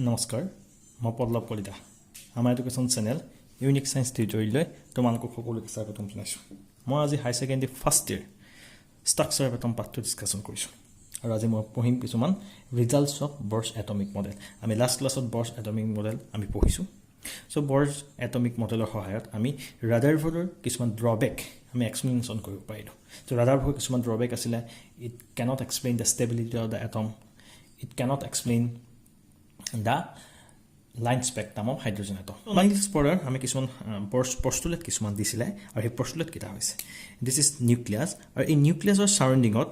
নমস্কাৰ মই পল্লৱ কলিতা আমাৰ এডুকেশ্যন চেনেল ইউনিক সায়েন্স টিউটৰিয়েললৈ তোমালোকক সকলোকে স্বাগতম জনাইছোঁ মই আজি high secondary first year structure of atom পাৰ্টটো ডিসকাশন কৰিছোঁ আৰু আজি মই পঢ়িম কিছুমান results of Bohr's atomic model আমি লাষ্ট ক্লাছত বৰ্ছ এটমিক মডেল আমি পঢ়িছোঁ সো বৰ্ছ এটমিক মডেলৰ সহায়ত আমি ৰাদাৰফৰ্ডৰ কিছুমান ড্ৰবেক আমি এক্সপ্লেনেশ্যন কৰিব পাৰিলোঁ তো ৰাদাৰফৰ্ডৰ কিছুমান ড্ৰবেক আছিলে it cannot explain the stability of the atom it cannot explain the line spectrum of hydrogen atom. Line explorer আমি কিছুমান postulate কিছুমান দিছিলে আৰু এই postulate কিটা হৈছে this is nucleus আৰু এই nucleusৰ surroundingত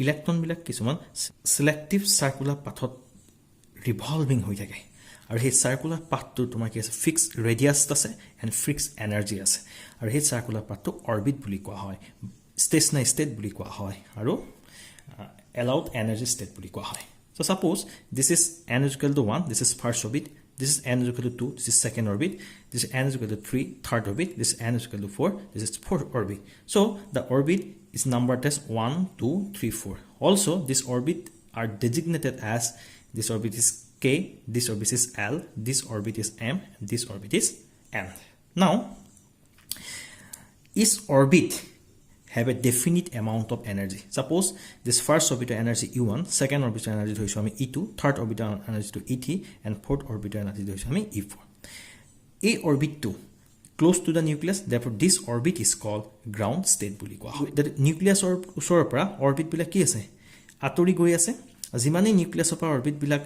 ইলেক্ট্ৰন বিলাক কিছুমান selective circular pathত revolving হৈ থাকে আৰু এই circular pathটো তোমাৰ কি আছে fixed radius আছে and fixed energy আছে আৰু এই circular pathটো orbit বুলি কোৱা হয় stationary state বুলি কোৱা হয় আৰু allowed energy state বুলি কোৱা হয় So suppose this is n is equal to 1, this is first orbit, this is n is equal to 2, this is second orbit, this is n is equal to 3, third orbit, this is n is equal to 4, this is fourth orbit. So the orbit is numbered as 1, 2, 3, 4. Also this orbit are designated as this orbit is K, this orbit is L, this orbit is M, this orbit is N. Now each orbit have a definite amount of energy. Suppose this first orbital energy E1, second orbital energy to E2, third orbital energy to E3, and fourth orbital energy to E4. A orbit 2 close to the nucleus, therefore this orbit is called ground state বুলি কোৱা হয়। The nucleus ওচৰৰ পৰা orbit বিলাক কি আছে আতৰি গৈ আছে যিমানে নিউক্লিয়াছৰ পৰা orbit বিলাক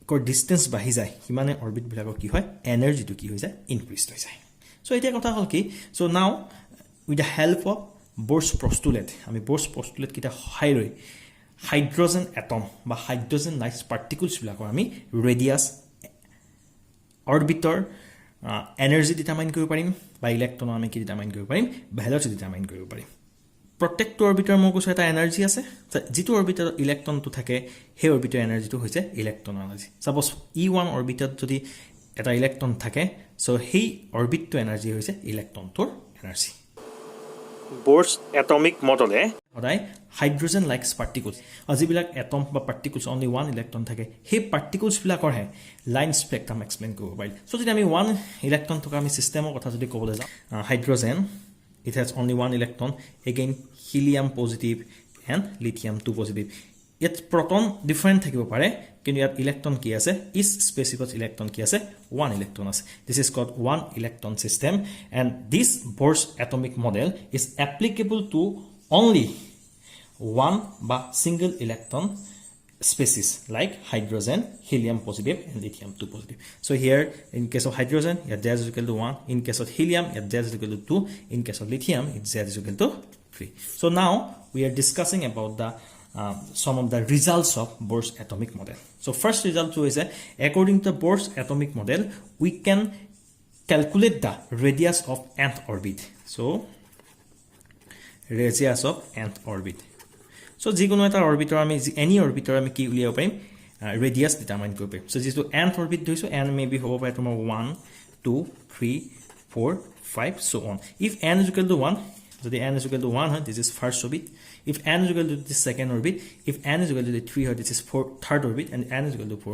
কৰ distance বাঢ়ি যায় সিমানে orbit বিলাকৰ কি হয় energy টো কি হৈ যায় increase হৈ যায়। So এতিয়া কথা হ'ল কি so now with the help of Bohr's postulate আমি Bohr's postulate কিটা সহায় লৈ হাইড্ৰোজেন এটম বা হাইড্ৰোজেন লাইক পাৰ্টিকলছ বিলাকৰ আমি ৰেডিয়াস অৰবিটৰ এনাৰ্জি ডিটাৰমাইন কৰিব পাৰিম বা ইলেক্ট্ৰন আমি কি ডিটাৰমাইন কৰিব পাৰিম ভেলোচিটি ডিটাৰমাইন কৰিব পাৰিম প্ৰত্যেকটো অৰবিটৰ মোৰ কৈছে এটা এনাৰ্জি আছে যেটো অৰবিটৰ ইলেক্ট্ৰনটো থাকে সেই অৰবিটৰ এনাৰ্জিটো হৈছে ইলেক্ট্ৰন এনাৰ্জি সাপোজ E1 অৰবিটত যদি এটা ইলেক্ট্ৰন থাকে সো সেই অৰবিটটো এনাৰ্জি হৈছে ইলেক্ট্ৰনটোৰ এনাৰ্জি Bohr's atomic model সদায় হাইড্ৰোজেন লাইকস পাৰ্টিকলছ আজিবিলাক এটম বা পাৰ্টিকলছ only one electron থাকে সেই পাৰ্টিকলছ বিলাকৰ হে লাইন স্পেক্ট্ৰাম এক্সপ্লেইন কৰিব পাৰিল সো যদি আমি one electron থকা আমি সিস্টেমৰ কথা যদি ক'বলৈ যাওঁ hydrogen it has only one electron again helium positive and lithium 2 positive yet proton different থাকিব পাৰে কিন্তু ইয়াত ইলেক্ট্ৰন কি আছে is specific electron কি আছে one electron আছে this is called one electron system and this Bohr's atomic model is applicable to only one but single electron species like hydrogen helium positive and lithium 2 positive so here in case of hydrogen z is equal to 1 in case of helium z is equal to 2 in case of lithium z is equal to 3 so now we are discussing about the some of the results of Bohr's atomic model. So first result is according to Bohr's atomic model, we can calculate the radius of nth orbit. So radius of nth orbit. So যিকোনো এটা অৰবিটৰ আমি any অৰবিটৰ আমি কি উলিয়াব পাৰিম radius determine কৰিব পাৰিম. So যিটো nth orbit ধৰিছো n maybe হ'ব পাৰে তোমাৰ 1 2 3 4 5 so on. If n is equal to 1 so the n is equal to 1 this is first orbit if n is equal to the second orbit if n is equal to the 3 this is third orbit and n is equal to 4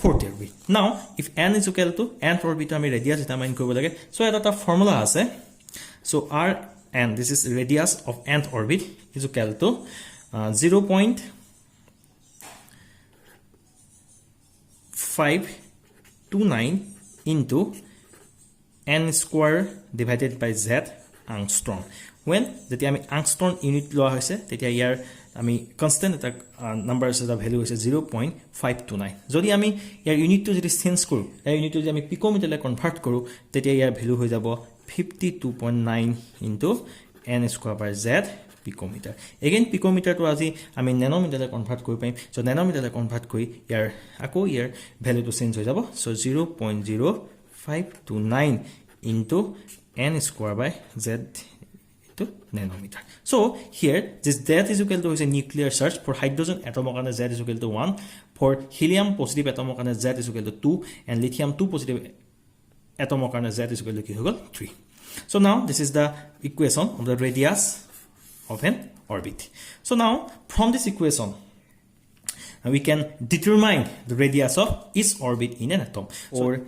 fourth orbit now if n is equal to nth orbit আমি radius determine কৰিব লাগে so এটা formula আছে so r n this is radius of nth orbit is equal to 0.529 into n square divided by z angstrom when that আমি angstrom unit লোৱা হৈছে তেতিয়া ইয়াৰ আমি constant এটা number আছে the value হৈছে 0.529 যদি আমি ইয়াৰ ইউনিটটো যদি চেঞ্জ কৰো এই ইউনিটটো যদি আমি পিকোমিটাৰলৈ কনভাৰ্ট কৰো তেতিয়া ইয়াৰ ভ্যালু হৈ যাব 52.9 into n square by z পিকোমিটাৰ again পিকোমিটাৰটো আজি আমি নেনোমিটাৰলৈ কনভাৰ্ট কৰিব পাৰিম so নেনোমিটাৰলৈ কনভাৰ্ট কৰি ইয়াৰ আকৌ ইয়াৰ ভ্যালুটো চেঞ্জ হৈ যাব so 0.0529 into n square by z to nanometer. So here this z is equal to is a nuclear charge for hydrogen atom and z is equal to 1 for helium positive atom and z is equal to 2 and lithium 2 positive atom and z is equal to 3. So now this is the equation of the radius of an orbit. So now from this equation we can determine the radius of each orbit in an atom. Or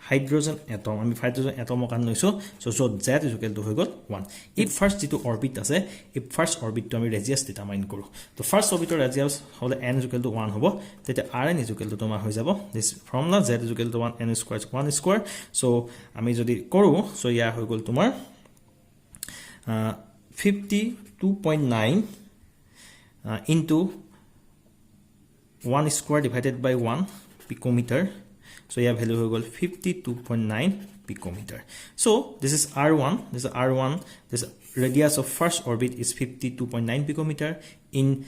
hydrogen atom, I mean hydrogen atom can so z is equal to 1. If first to orbit as if first orbit to radius determine koro. The first orbit radius how the n is equal to 1 hobo, that rn is equal to toma hoizabo. This formula z is equal to 1 n square is 1 square. So ami jodi koru, so yeah equal to 52.9 into 1 square divided by 1 picometer. So you have value equal 52.9 picometer. So this is R1. This is R1. This radius of first orbit is 52.9 picometer. In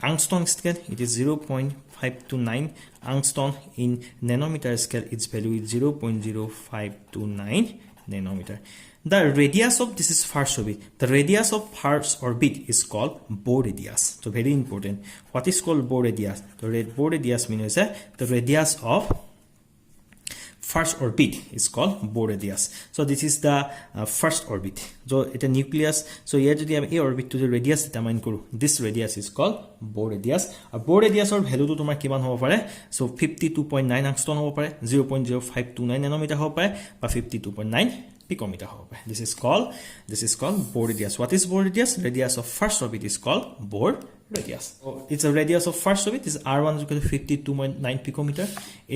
angstrom scale, it is 0.529 angstrom. In nanometer scale, its value is 0.0529 nanometer. The radius of this is first orbit. The radius of first orbit is called Bohr radius. So very important. What is called Bohr radius? The Bohr radius means the radius of first orbit is called Bohr radius. So this is the first orbit. So it's a nucleus. So here যদি আমি এই orbit to the radius determine কৰো, this radius is called Bohr radius. A Bohr radius or value to তোমাৰ কিমান হ'ব পাৰে? So 52.9 angstrom হ'ব পাৰে, 0.0529 nanometer হ'ব পাৰে, বা 52.9 picometer হ'ব পাৰে. This is called Bohr radius. What is Bohr radius? Radius of first orbit is called Bohr radius. So it's a radius of first orbit. This R1 is equal to 52.9 picometer.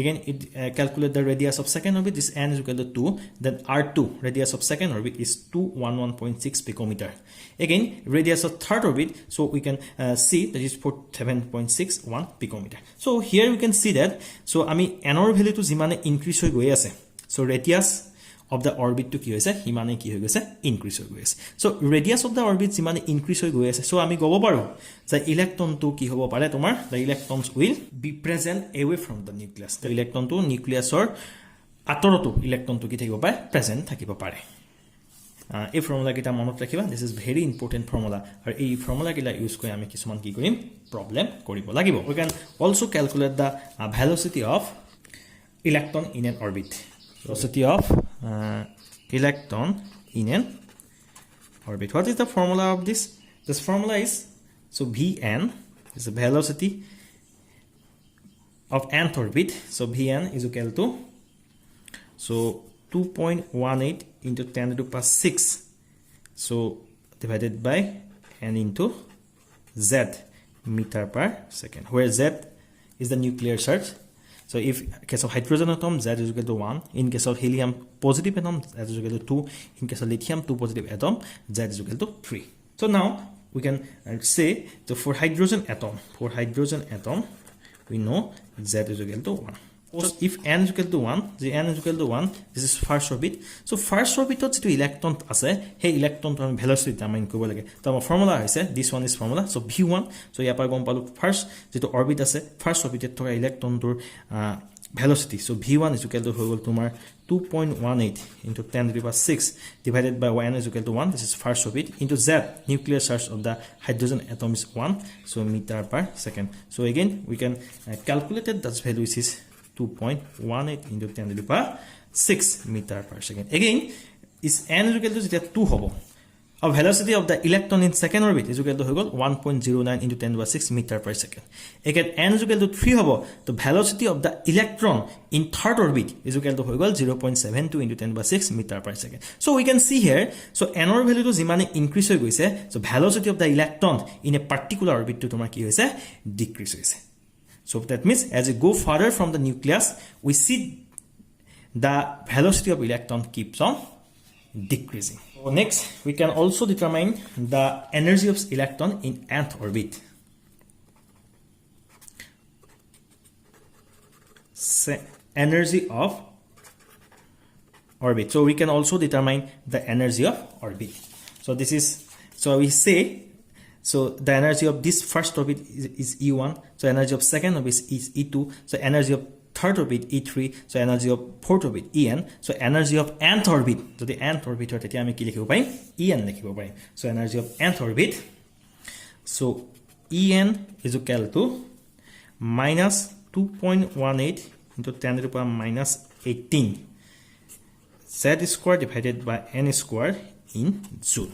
Again, it calculate the radius of second orbit. This n is equal to 2. Then R2, radius of second orbit, is 211.6 picometer. Again, radius of third orbit. So we can see that is 47.61 picometer. So here we can see that. So I mean, n value to zimane increase hoi goi ase. So radius of the orbit to ki hoise himane ki hoi goise increase hoi goise. So radius of the orbit himane increase hoi goise. So ami gobo paru the electron to ki hobo pare tomar, the electrons will be present away from the nucleus. The electron to nucleus or atoroto electron to ki thakibo pare present thakibo pare. A formula kita monot rakhiba. This is very important formula. Or a formula kila use koi ami kisuman ki korim problem koribo lagibo. We can also calculate the velocity of electron in an orbit. Velocity of electron in an orbit. What is the formula of this? This formula is, so Vn is the velocity of nth orbit. So Vn is equal to, so 2.18 into 10 to the power 6. So divided by n into z meter per second, where z is the nuclear charge. So if case of hydrogen atom, Z is equal to 1. In case of helium positive atom, Z is equal to 2. In case of lithium 2 positive atom, Z is equal to 3. So now we can say, so for hydrogen atom, we know Z is equal to 1. So if n is equal to 1, the n is equal to 1, this is first orbit. So first orbit to electron ase, hey electron to velocity determine kobo lage. So our formula is this one is formula. So V1. So here pa gom palu first to orbit ase, first orbit to electron to velocity. So V1 is equal to tomar 2.18 into 10 to the power 6 divided by n is equal to 1. This is first orbit into Z, nuclear charge of the hydrogen atom is 1. So meter per second. So again we can calculate that value is 2.18 into 10 to the power 6 meter per second. Again, is n is equal to 2 hobo. A velocity of the electron in second orbit is equal to 1.09 into 10 to the 6 meter per second. Again, n is equal to 3 hobo. The velocity of the electron in third orbit is equal to 0.72 into 10 to the 6 meter per second. So we can see here, so n or value to zimane increase hoi goise, so velocity of the electron in a particular orbit to tomar ki hoise decrease hoise. So that means as we go further from the nucleus, we see the velocity of electron keeps on decreasing. So next, we can also determine the energy of electron in nth orbit. Energy of orbit. So we can also determine the energy of orbit. So this is, so we say, so the energy of this first orbit is E1. So energy of second orbit is E2. So energy of third orbit E3. So energy of fourth orbit En. So energy of nth orbit. So the nth orbit or teti ami ki likhibo parim En likhibo parim. So energy of nth orbit. So En is equal to minus 2.18 into 10 to the power minus 18 Z square divided by N square in Joule.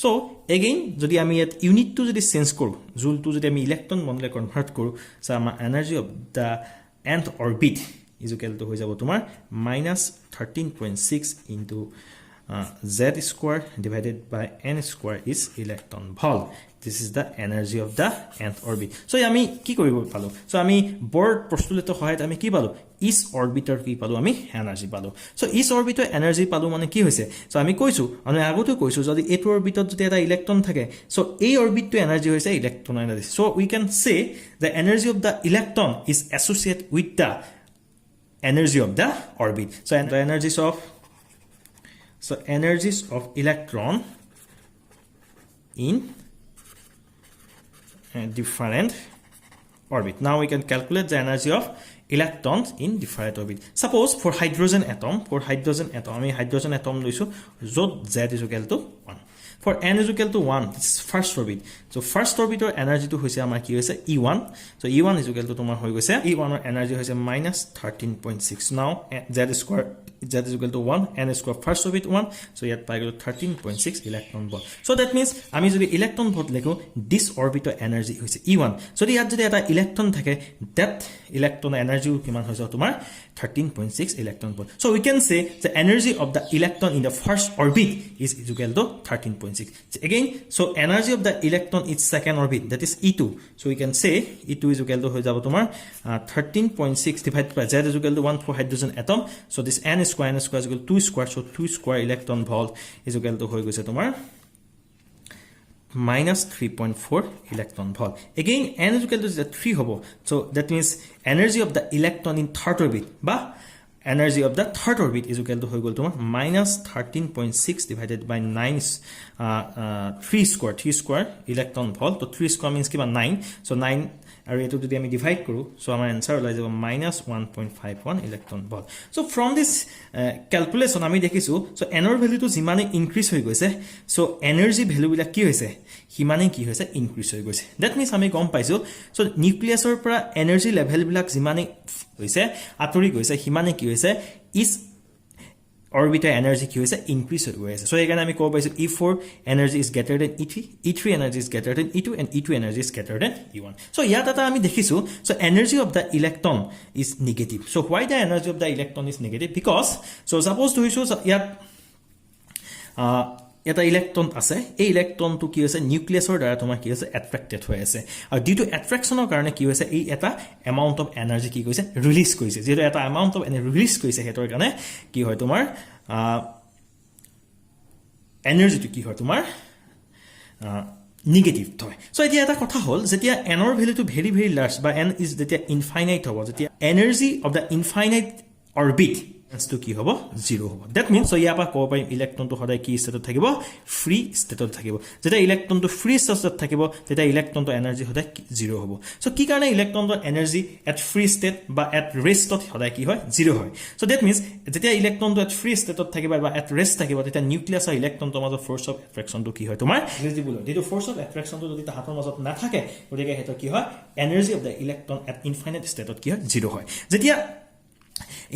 So again যদি আমি ইয়াত unit two যদি change কৰো জুল two যদি আমি electron মডেলে convert কৰো সো আমাৰ energy of da nth orbit is equal to হৈ যাব তোমাৰ -13.6 into z square divided by n square is electron volt. This is the energy of the nth orbit. So আমি কি কৰিব পালো so আমি Bohr postulate সহায়ত আমি কি পালো each orbiter কি পালো আমি এনাৰ্জি পালো so each orbiter এনাৰ্জি পালো মানে কি হৈছে so আমি কৈছো আমি আগতে কৈছো যদি এটো অৰবিটত যদি এটা ইলেক্ট্ৰন থাকে so এই অৰবিটটো এনাৰ্জি হৈছে electron energy so we can say the energy of the electron is associated with the energy of the orbit so and the energies of electron in different orbit. Now we can calculate the energy of electrons in different orbit. Suppose for hydrogen atom, I mean hydrogen atom loisu jot z is equal to 1. For n is equal to 1, this is first orbit. So first orbit or energy to hoise amar ki hoise E1. So E1 is equal to tomar hoi goise E1 or energy hoise -13.6. Now z square z is equal to 1 n square first orbit 1 so yet pai gelo 13.6 electron volt so that means ami jodi electron volt lekho this orbital energy hoise E1 so yat jodi eta electron thake that electron energy kiman hoise tomar 13.6 electron volt so we can say the energy of the electron in the first orbit is equal to 13.6 again so energy of the electron in second orbit that is E2 so we can say E2 is equal to hoye jabo tomar 13.6 divided by z is equal to 1 for hydrogen atom so this n square is equal to 2 square so 2 square electron volt is equal to hoy goise tomar -3.4 electron volt again n is equal to 3 hobo so that means energy of the electron in third orbit ba energy of the third orbit is equal to hoy gol tomar -13.6 divided by 3 square electron volt so 3 square means kiba 9 so 9 আৰু এটো যদি আমি divide কৰো so আমাৰ answer ওলাই যাব -1.51 electron volt so from this calculation আমি দেখিছো সো এনৰ ভ্যালুটো যিমানে ইনক্ৰিজ হৈ গৈছে সো এনাৰ্জি ভ্যালু বিলা কি হৈছে হিমানে কি হৈছে ইনক্ৰিজ হৈ গৈছে দ্যাট মিন্স আমি গম পাইছো সো নিউক্লিয়াছৰ পৰা এনাৰ্জি লেভেল বিলাক যিমানে হৈছে আতৰি গৈছে হিমানে কি হৈছে ইজ orbital energy কি হৈছে increase হৈ আছে so এখানে আমি কব পাইছো E4 energy is greater than E3 E3 energy is greater than E2 and E2 energy is greater than E1 so ইয়াত এটা আমি দেখিছো so energy of the electron is negative so why the energy of the electron is negative because so suppose to issue ইয়াত এটা electron আছে এই ইলেক্ট্ৰনটো কি হৈছে নিউক্লিয়াছৰ দ্বাৰা তোমাৰ কি হৈছে এট্ৰাক্টেড হৈ আছে আৰু ডিউ টু এট্ৰাকচনৰ কাৰণে কি হৈছে এই এটা এমাউন্ট অফ এনাৰ্জি কি কৈছে ৰিলিজ কৰিছে যেটো এটা এমাউন্ট অফ এনাৰ্জি ৰিলিজ কৰিছে হেতৰ কাৰণে কি হয় তোমাৰ এনাৰ্জিটো কি হয় তোমাৰ নেগেটিভ হয় সো এতিয়া এটা কথা হল যেতিয়া n ৰ ভ্যালুটো ভেৰি ভেৰি লাৰ্জ বা n ইজ যেতিয়া ইনফাইনাইট হ'ব যেতিয়া energy of da infinite orbit to কি হ'ব 0 হ'ব that means so ইয়াপা কব পাৰিম ইলেক্ট্ৰনটো সদায় কি ষ্টেটত থাকিব ফ্ৰী ষ্টেটত থাকিব যেতিয়া ইলেক্ট্ৰনটো ফ্ৰী ষ্টেটত থাকিব তেতিয়া ইলেক্ট্ৰনটো এনাৰ্জি সদায় 0 হ'ব সো কি কাৰণে ইলেক্ট্ৰনটো এনাৰ্জি এট ফ্ৰী ষ্টেট বা এট ৰেষ্টত সদায় কি হয় 0 হয় সো that means যেতিয়া ইলেক্ট্ৰনটো এট ফ্ৰী ষ্টেটত থাকিব বা এট ৰেষ্ট থাকিব তেতিয়া নিউক্লিয়াছ আৰু ইলেক্ট্ৰনটোৰ মাজত ফোৰ্স অফ এট্ৰাকচনটো কি হয় তোমাৰ নেগলিজিবল যেটো ফোৰ্স অফ এট্ৰাকচনটো যদি তাহাতৰ মাজত নাথাকে গতিকে হেটো কি হয় energy of the electron at infinite ষ্টেটত কি হয় 0 হয় যেতিয়া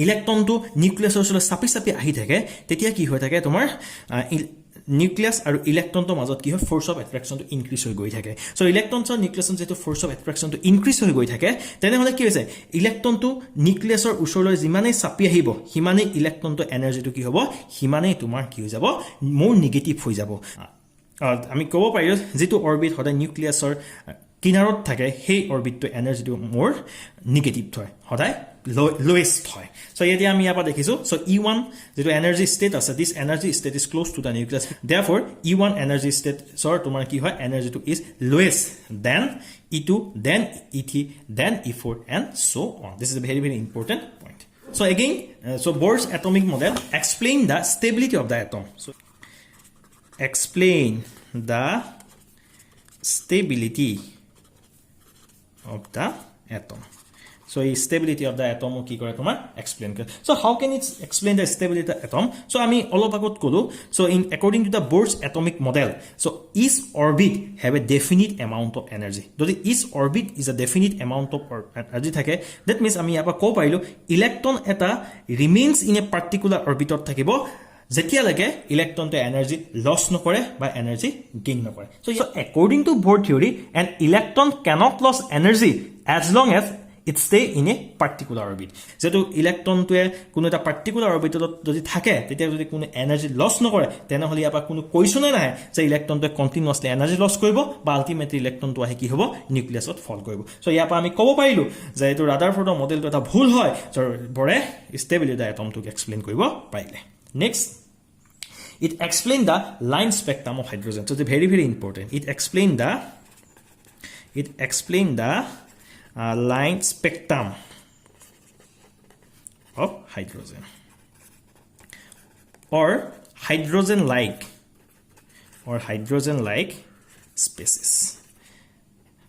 ইলেক্ট্ৰনটো নিউক্লিয়াছৰ ওচৰত চাপি আহি থাকে তেতিয়া কি হৈ থাকে তোমাৰ নিউক্লিয়াছ আৰু ইলেক্ট্ৰনটোৰ মাজত কি হয় ফোৰ্স অফ এট্ৰাকচনটো ইনক্ৰিজ হৈ গৈ থাকে সো ইলেক্ট্ৰনছ আৰু নিউক্লিয়াছৰ যেটো ফোৰ্স অফ এট্ৰাকচনটো ইনক্ৰিজ হৈ গৈ থাকে তেনেহলে কি হৈছে ইলেক্ট্ৰনটো নিউক্লিয়াছৰ ওচৰলৈ যিমানে চাপি আহিব হিমানে ইলেক্ট্ৰনটো এনাৰ্জিটো কি হ'ব হিমানে তোমাৰ কি হৈ যাব মোৰ নেগেটিভ হৈ যাব আমি ক'ব পাৰিছো যেটো অৰবিট সদায় নিউক্লিয়াছৰ কিনাৰত থাকে সেই অৰবিটটো এনাৰ্জিটো মোৰ নেগেটিভ হয় সদায় lowest হয় so ইয়াতে আমি ইয়াপা দেখিছো so E1 যেটো এনাৰ্জি ষ্টেট আছে this energy state is close to the nucleus therefore E1 energy state সৰ তোমাৰ কি হয় এনাৰ্জিটো is lowest than E2 then E3 then E4 and so on this is a very very important point so again so Bohr's atomic model explain the stability of the atom so explain the stability of the atom so stability of the atom ki kore tomar explain kore so how can it explain the stability of the atom so ami olopagot kolu so in according to the Bohr's atomic model so each orbit have a definite amount of energy যদি each orbit is a definite amount of energy থাকে that means ami apa ko pailo electron eta remains in a particular orbit থাকিব যেতিয়ালৈকে ইলেক্ট্ৰনটো energy loss নকৰে বা energy gain নকৰে so according to Bohr theory an electron cannot lose energy as long as it stay in a particular orbit যেটো ইলেক্ট্ৰনটোৱে কোনো এটা particular অৰবিটত যদি থাকে তেতিয়া যদি কোনো এনাৰ্জি লছ নকৰে তেনে হলি আপা কোনো কোৱেশ্যনে নাই যে ইলেক্ট্ৰনটোৱে কন্টিনিউয়াছলি এনাৰ্জি লছ কৰিব বা আলটিমেটলি ইলেক্ট্ৰনটো আহি কি হ'ব নিউক্লিয়াছত ফল কৰিব সো ইয়াপা আমি ক'ব পাৰিলো যে এটো ৰাদাৰফৰ্ডৰ মডেলটো এটা ভুল হয় যাৰ বৰে ষ্টেবিলিটি দা এটমটোক এক্সপ্লেইন কৰিব পাৰিলে next it explained the line spectrum of hydrogen so it's very important it explained the line spectrum of hydrogen or hydrogen like species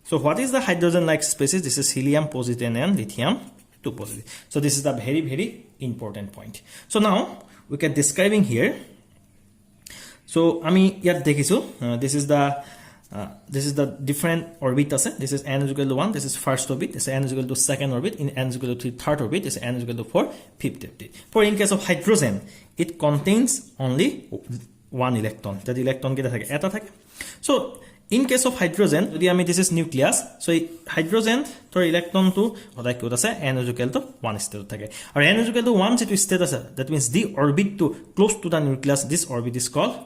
so what is the hydrogen like species this is helium positive and lithium 2 positive so this is the very important point so now we can describing here so ami yat dekhisu this is the different orbit ase this is n is equal to 1 this is first orbit this is n is equal to second orbit in n is equal to third orbit this is n is equal to 4 fifth orbit for in case of hydrogen it contains only one electron that electron keta thake eta thake so in case of hydrogen jodi ami this is nucleus so hydrogen tor electron to hodai kota ase n is equal to 1 state thake or n is equal to 1 situ state ase that means the orbit to close to the nucleus this orbit is called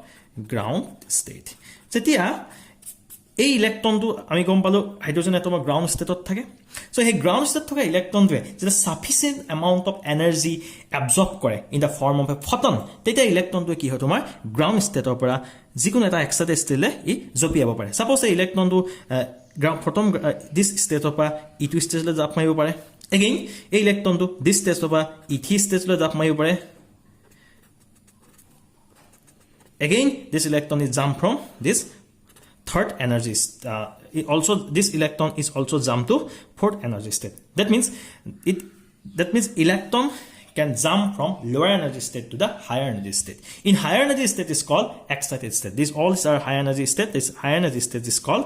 ground state jetia এই ইলেক্ট্ৰনটো আমি গম পালো hydrogen এটমৰ ground ষ্টেটত থাকে so এই ground state থকা ইলেক্ট্ৰনটোৱে যেটা sufficient amount of energy absorb কৰে in the form of a photon তেতিয়া ইলেক্ট্ৰনটোৱে কি হয় তোমাৰ গ্ৰাউন্ড ষ্টেটৰ পৰা যিকোনো এটা এক্সাইটেড ষ্টেটলে ই জপিয়াব পাৰে সাপোজ এই ইলেক্ট্ৰনটো গ্ৰাউন্ড ফটন দিস ষ্টেটৰ পৰা ইটো ষ্টেটলে জাপ মাৰিব পাৰে এগেইন এই ইলেক্ট্ৰনটো দিস ষ্টেটৰ পৰা ইথি ষ্টেটলে জাপ মাৰিব পাৰে again this electron is jump from this third energy also this electron is also jump to fourth energy state that means electron can jump from lower energy state to the higher energy state in higher energy state is called excited state these all are high energy state this higher energy state is called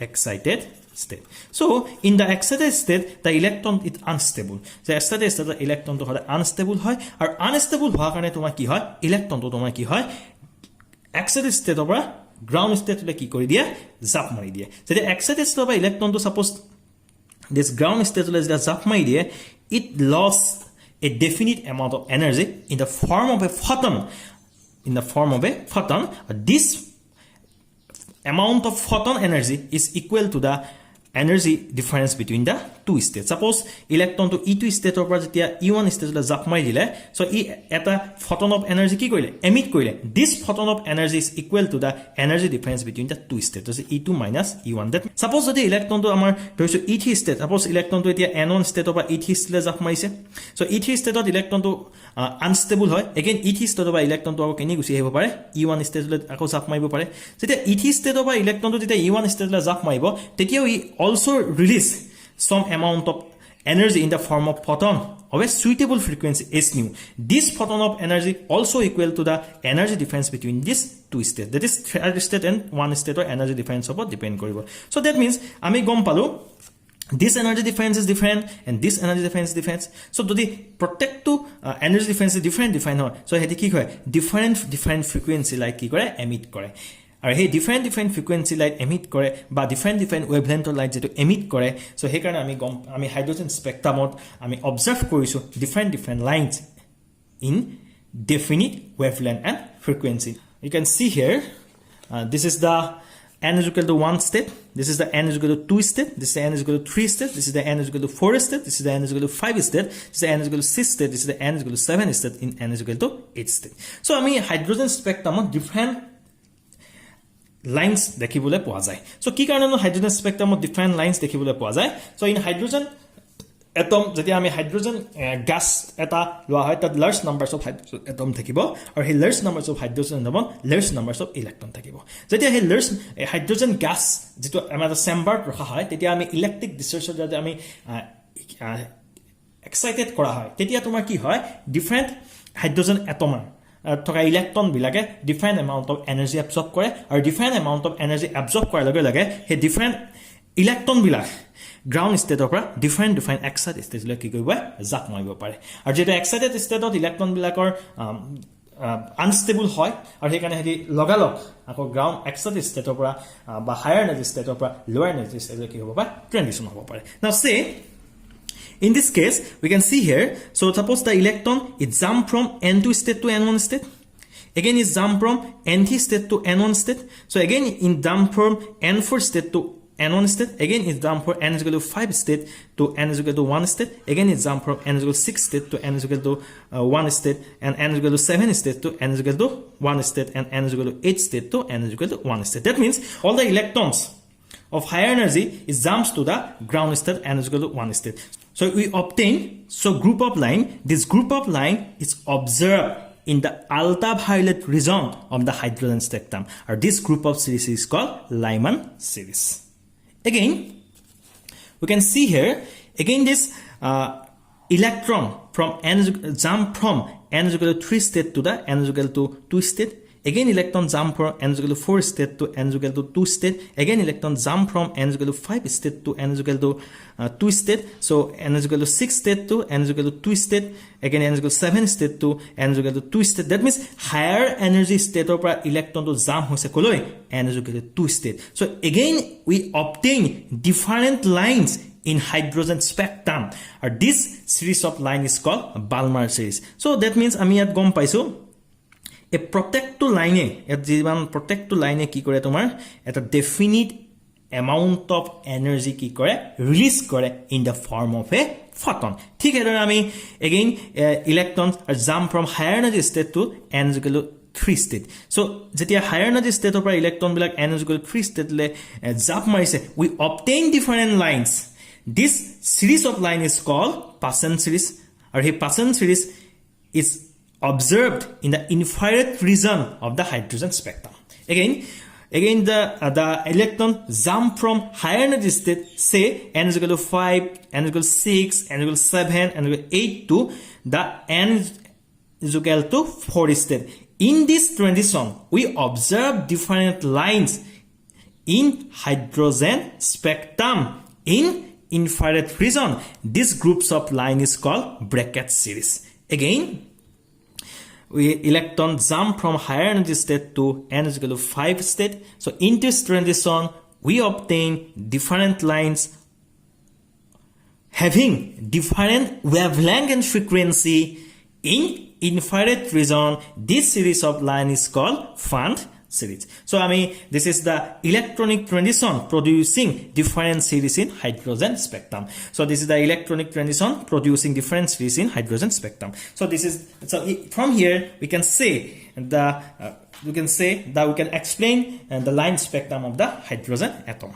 excited state so in the excited state the electron is unstable the excited state the electron to hoy unstable hoy ar unstable howa karone tomar ki hoy electron to tomar ki hoy excited state over ground state le ki kori dia zap mari dia jodi excited state over electron to suppose this ground state le zap mari dia it lost a definite amount of energy in the form of a photon this amount of photon energy is equal to the energy difference between the two states suppose electron to e2 state or jetia e1 state le jap mai dile so eta photon of energy ki koile emit koile this photon of energy is equal to the energy difference between the two states so e2 minus e1 that suppose jodi electron to amar doiso e3 state suppose electron to etia n1 state or e3 state le jap marise so e3 state of electron to unstable hoy again e3 state of electron to keni gusi hebo pare e1 state le ako jap maibo pare jetia e3 state of electron to jetia e1 state le jap maibo tetia also release some amount of energy in the form of photon of a suitable frequency s nu this photon of energy also equal to the energy difference between these two states that is third state and one state or energy difference of depend koribo so that means ami gom palu this energy difference is different and this energy difference is different so to the protect to energy difference is different define hoy so heti ki hoy different frequency like ki kore emit kore আর হে different frequency light emit করে বা different wavelength light যেটো emit করে so হে কারণে আমি hydrogen স্পেকট্রামত আমি observe কৰিছো different lines in definite wavelength and frequency you can see here this is the n is equal to 1 state this is the n is equal to 2 state this is the n is equal to 3 state this is the n is equal to 4 state this is the n is equal to 5 state this is the n is equal to 6 state this is the n is equal to 7 state in n is equal to 8 state so আমি hydrogen স্পেকট্রামত different lines দেখিবলৈ পোৱা যায় so কি কাৰণে hydrogen স্পেকট্ৰামত different lines দেখিবলৈ পোৱা যায় so in hydrogen atom যদি আমি হাইড্ৰোজেন গ্যাস এটা লোৱা হয় তাত large numbers of hydrogen atom থাকিব আৰু হে large numbers of hydrogen atom large numbers of electron থাকিব যেতিয়া হে লাৰ্জ হাইড্ৰোজেন গ্যাস যেটো আমাৰ চেম্বাৰত ৰখা হয় তেতিয়া আমি ইলেক্ট্ৰিক ডিসচাৰ্জৰ যদি আমি এক্সাইটেড কৰা হয় তেতিয়া তোমাৰ কি হয় ডিফাৰেন্ট হাইড্ৰোজেন এটম থকা ইলেক্ট্ৰন বিলাকে different amount of energy absorb কৰে আৰু different amount of energy absorb কৰাৰ লগে লগে হে ডিফাৰেন্ট ইলেক্ট্ৰন বিলাক গ্ৰাউন্ড ষ্টেটৰ পৰা ডিফাৰেন্ট এক্সাইটেড ষ্টেটলৈ কি কৰিব জাপ মাৰিব পাৰে আৰু যেটা এক্সাইটেড ষ্টেটত ইলেক্ট্ৰন বিলাকৰ আনষ্টেবল হয় আৰু সেইকাৰণে হেৰি লগালগ আকৌ গ্ৰাউণ্ড এক্সট্ৰা ষ্টেটৰ পৰা বা হায়াৰ এনাৰ্জি ষ্টেটৰ পৰা লোৱাৰ এনাৰ্জি ষ্টেটলৈ কি হ'ব পাৰে ট্ৰেনজিশ্যন হ'ব পাৰে নাও সে in this case we can see here so suppose the electron it jump from n2 state to n1 state again it jump from n3 state to n1 state so again in jump from n4 state to n1 state again it jump from n is equal to 5 state to n is equal to 1 state again it jump from n is equal to 6 state to n is equal to 1 state and n is equal to 7 state to n is equal to 1 state and n is equal to 8 state to n is equal to 1 state that means all the electrons of higher energy it jumps to the ground state n is equal to 1 state so we obtain so group of line this group of line is observed in the ultraviolet region of the hydrogen spectrum or this group of series is called Lyman series. Again we can see here again this electron from n jump from n is equal to 3 state to the n is equal to 2 state again electron jump from n is equal to 4 state to n is equal to 2 state again electron jump from n is equal to 5 state to n is equal to 2 state so n is equal to 6 state to n is equal to 2 state again n is equal to 7 state to n is equal to 2 state that means higher energy state of electron to jump hoise koloi n is equal to 2 state so again we obtain different lines in hydrogen spectrum or this series of line is called Balmer series so that means ami at gom paiso a protect line at jiban protect line ki kore tomar at a definite amount of energy ki kore release kore in the form of a photon thik hai ami again electrons jump from higher energy state to n is equal to 3 state so jetia higher energy state of electron bilak n is equal to 3 state le jump marise we obtain different lines this series of line is called Paschen series or he Paschen series is observed in the infrared region of the hydrogen spectrum again the electron jump from higher energy state say n is equal to 5 n is equal to 6 n is equal to 7 n is equal to 8 to the n is equal to 4 state in this transition we observe different lines in hydrogen spectrum in infrared region these groups of line is called bracket series again we electron jump from higher energy state to n is equal to 5 state so in this transition we obtain different lines having different wavelength and frequency in infrared region this series of line is called Fund series so this is the electronic transition producing different series in hydrogen spectrum so this is the electronic transition producing different series in hydrogen spectrum so this is from here we can say we can explain the line spectrum of the hydrogen atom